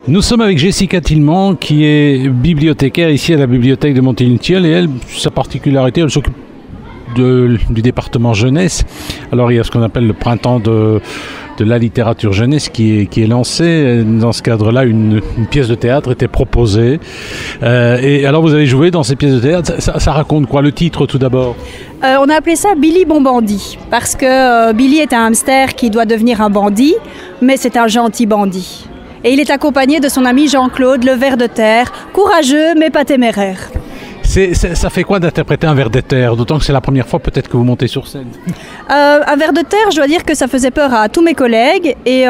Nous sommes avec Jessica Tillement, qui est bibliothécaire ici à la bibliothèque de Montigny-le-Tilleul, et elle, sa particularité, elle s'occupe du département jeunesse. Alors il y a ce qu'on appelle le printemps de la littérature jeunesse qui est lancé. Dans ce cadre-là, une pièce de théâtre était proposée. Et alors vous avez joué dans ces pièces de théâtre. Ça raconte quoi? Le titre tout d'abord? On a appelé ça Billy Bon Bandit, parce que Billy est un hamster qui doit devenir un bandit, mais c'est un gentil bandit. Et il est accompagné de son ami Jean-Claude, le ver de terre, courageux mais pas téméraire. Ça fait quoi d'interpréter un ver de terre? D'autant que c'est la première fois peut-être que vous montez sur scène. Un ver de terre, je dois dire que ça faisait peur à tous mes collègues. Et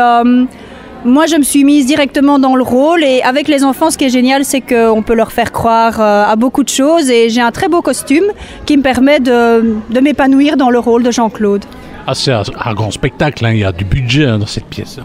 moi, je me suis mise directement dans le rôle. Et avec les enfants, ce qui est génial, c'est qu'on peut leur faire croire à beaucoup de choses. Et j'ai un très beau costume qui me permet de m'épanouir dans le rôle de Jean-Claude. Ah, c'est un grand spectacle, hein. Il y a du budget dans cette pièce.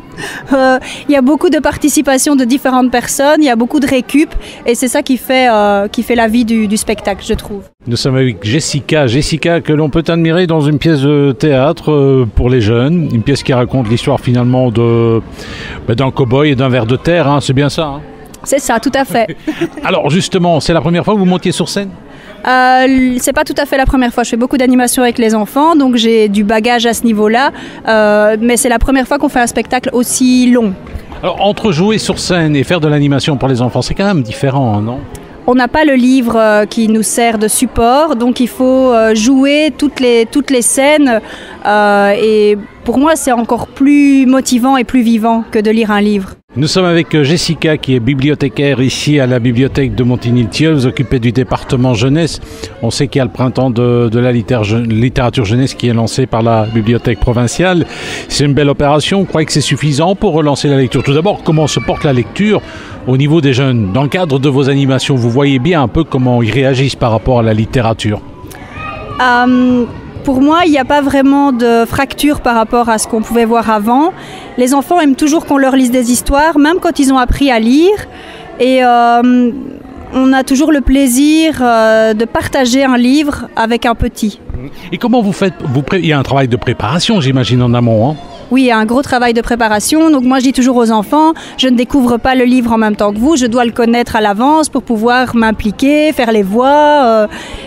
Il y a beaucoup de participation de différentes personnes, il y a beaucoup de récup et c'est ça qui fait la vie du spectacle, je trouve. Nous sommes avec Jessica que l'on peut admirer dans une pièce de théâtre pour les jeunes, une pièce qui raconte l'histoire finalement d'un cow-boy et d'un ver de terre, hein. C'est bien ça, hein? C'est ça, tout à fait. Alors justement, c'est la première fois que vous montiez sur scène? C'est pas tout à fait la première fois. Je fais beaucoup d'animations avec les enfants, donc j'ai du bagage à ce niveau-là. Mais c'est la première fois qu'on fait un spectacle aussi long. Alors, entre jouer sur scène et faire de l'animation pour les enfants, c'est quand même différent, non? On n'a pas le livre qui nous sert de support, donc il faut jouer toutes les scènes. Et pour moi, c'est encore plus motivant et plus vivant que de lire un livre. Nous sommes avec Jessica, qui est bibliothécaire ici à la bibliothèque de Montigny-le-Tilleul. Vous occupez du département jeunesse. On sait qu'il y a le printemps de la littérature jeunesse qui est lancé par la bibliothèque provinciale. C'est une belle opération. Vous croyez que c'est suffisant pour relancer la lecture? Tout d'abord, comment se porte la lecture au niveau des jeunes? Dans le cadre de vos animations, vous voyez bien un peu comment ils réagissent par rapport à la littérature? Pour moi, il n'y a pas vraiment de fracture par rapport à ce qu'on pouvait voir avant. Les enfants aiment toujours qu'on leur lise des histoires, même quand ils ont appris à lire. Et on a toujours le plaisir de partager un livre avec un petit. Et comment vous faites? Il y a un travail de préparation, j'imagine, en amont, hein? Oui, il y a un gros travail de préparation. Donc moi, je dis toujours aux enfants, je ne découvre pas le livre en même temps que vous. Je dois le connaître à l'avance pour pouvoir m'impliquer, faire les voix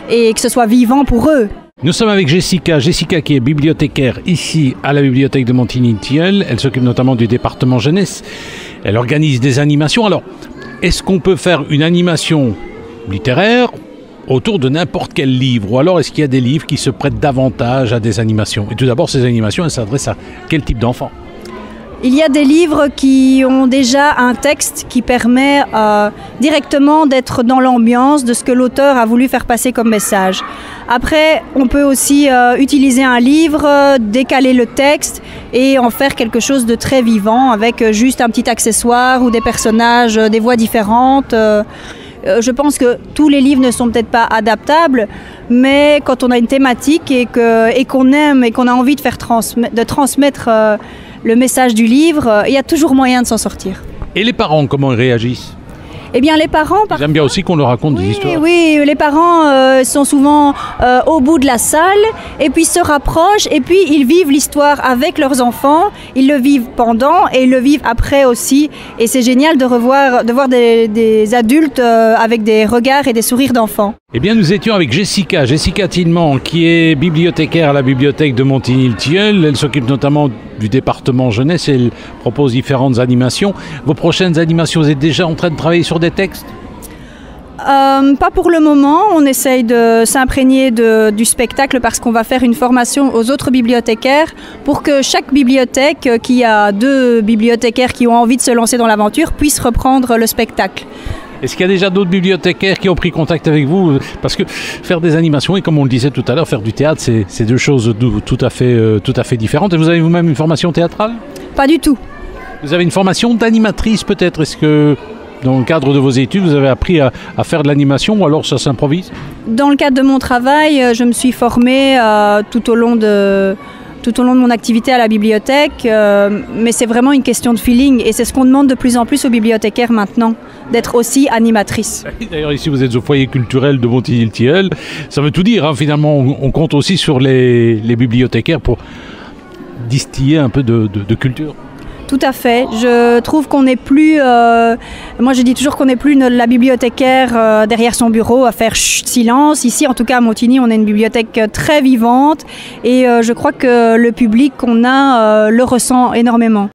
et que ce soit vivant pour eux. Nous sommes avec Jessica qui est bibliothécaire ici à la bibliothèque de Montigny-le-Tilleul. Elle s'occupe notamment du département jeunesse. Elle organise des animations. Alors, est-ce qu'on peut faire une animation littéraire autour de n'importe quel livre? Ou alors est-ce qu'il y a des livres qui se prêtent davantage à des animations? Et tout d'abord, ces animations, elles s'adressent à quel type d'enfant? Il y a des livres qui ont déjà un texte qui permet directement d'être dans l'ambiance de ce que l'auteur a voulu faire passer comme message. Après, on peut aussi utiliser un livre, décaler le texte et en faire quelque chose de très vivant avec juste un petit accessoire ou des personnages, des voix différentes. Je pense que tous les livres ne sont peut-être pas adaptables, mais quand on a une thématique et qu'on aime et qu'on a envie de transmettre le message du livre, il y a toujours moyen de s'en sortir. Et les parents, comment ils réagissent? Eh bien, les parents... Ils aiment bien aussi qu'on leur raconte des histoires. Oui, les parents sont souvent au bout de la salle et puis se rapprochent et puis ils vivent l'histoire avec leurs enfants. Ils le vivent pendant et ils le vivent après aussi. Et c'est génial de voir des adultes avec des regards et des sourires d'enfants. Eh bien, nous étions avec Jessica Tillement, qui est bibliothécaire à la bibliothèque de Montigny-le-Tilleul. Elle s'occupe notamment du département jeunesse et elle propose différentes animations. Vos prochaines animations, vous êtes déjà en train de travailler sur des textes? Pas pour le moment. On essaye de s'imprégner du spectacle parce qu'on va faire une formation aux autres bibliothécaires pour que chaque bibliothèque qui a 2 bibliothécaires qui ont envie de se lancer dans l'aventure puisse reprendre le spectacle. Est-ce qu'il y a déjà d'autres bibliothécaires qui ont pris contact avec vous? Parce que faire des animations et comme on le disait tout à l'heure, faire du théâtre, c'est 2 choses tout à fait différentes. Et vous avez vous-même une formation théâtrale? Pas du tout. Vous avez une formation d'animatrice peut-être? Est-ce que dans le cadre de vos études, vous avez appris à faire de l'animation ou alors ça s'improvise? Dans le cadre de mon travail, je me suis formée tout au long de mon activité à la bibliothèque, mais c'est vraiment une question de feeling et c'est ce qu'on demande de plus en plus aux bibliothécaires maintenant, d'être aussi animatrice. D'ailleurs ici vous êtes au foyer culturel de Montigny-le-Tilleul, ça veut tout dire, hein. Finalement on compte aussi sur les bibliothécaires pour distiller un peu de culture. Tout à fait. Je trouve qu'on n'est plus... moi, je dis toujours qu'on n'est plus la bibliothécaire derrière son bureau à faire silence. Ici, en tout cas, à Montigny, on a une bibliothèque très vivante et je crois que le public qu'on a le ressent énormément.